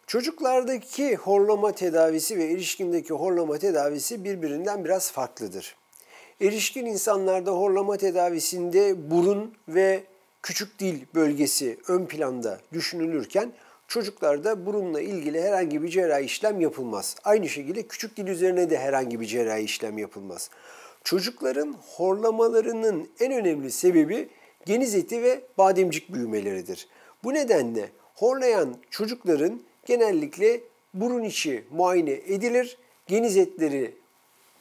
Çocuklardaki horlama tedavisi ve erişkindeki horlama tedavisi birbirinden biraz farklıdır. Erişkin insanlarda horlama tedavisinde burun ve küçük dil bölgesi ön planda düşünülürken çocuklarda burunla ilgili herhangi bir cerrahi işlem yapılmaz. Aynı şekilde küçük dil üzerine de herhangi bir cerrahi işlem yapılmaz. Çocukların horlamalarının en önemli sebebi geniz eti ve bademcik büyümeleridir. Bu nedenle horlayan çocukların genellikle burun içi muayene edilir, geniz etleri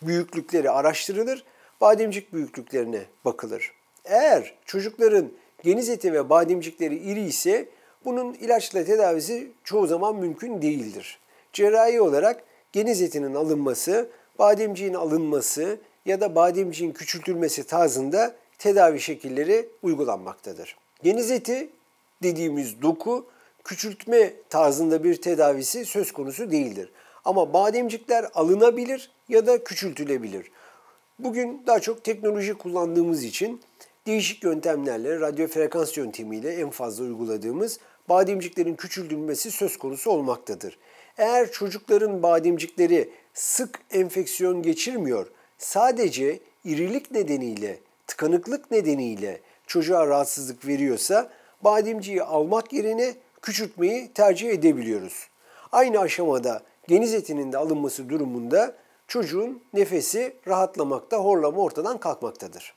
büyüklükleri araştırılır, bademcik büyüklüklerine bakılır. Eğer çocukların geniz eti ve bademcikleri iri ise bunun ilaçla tedavisi çoğu zaman mümkün değildir. Cerrahi olarak geniz etinin alınması, bademciğin alınması ya da bademciğin küçültülmesi tarzında tedavi şekilleri uygulanmaktadır. Geniz eti dediğimiz doku küçültme tarzında bir tedavisi söz konusu değildir. Ama bademcikler alınabilir ya da küçültülebilir. Bugün daha çok teknoloji kullandığımız için değişik yöntemlerle, radyo frekans yöntemiyle en fazla uyguladığımız bademciklerin küçültülmesi söz konusu olmaktadır. Eğer çocukların bademcikleri sık enfeksiyon geçirmiyor, sadece irilik nedeniyle, tıkanıklık nedeniyle çocuğa rahatsızlık veriyorsa bademciği almak yerine küçültmeyi tercih edebiliyoruz. Aynı aşamada geniz etinin de alınması durumunda çocuğun nefesi rahatlamakta, horlama ortadan kalkmaktadır.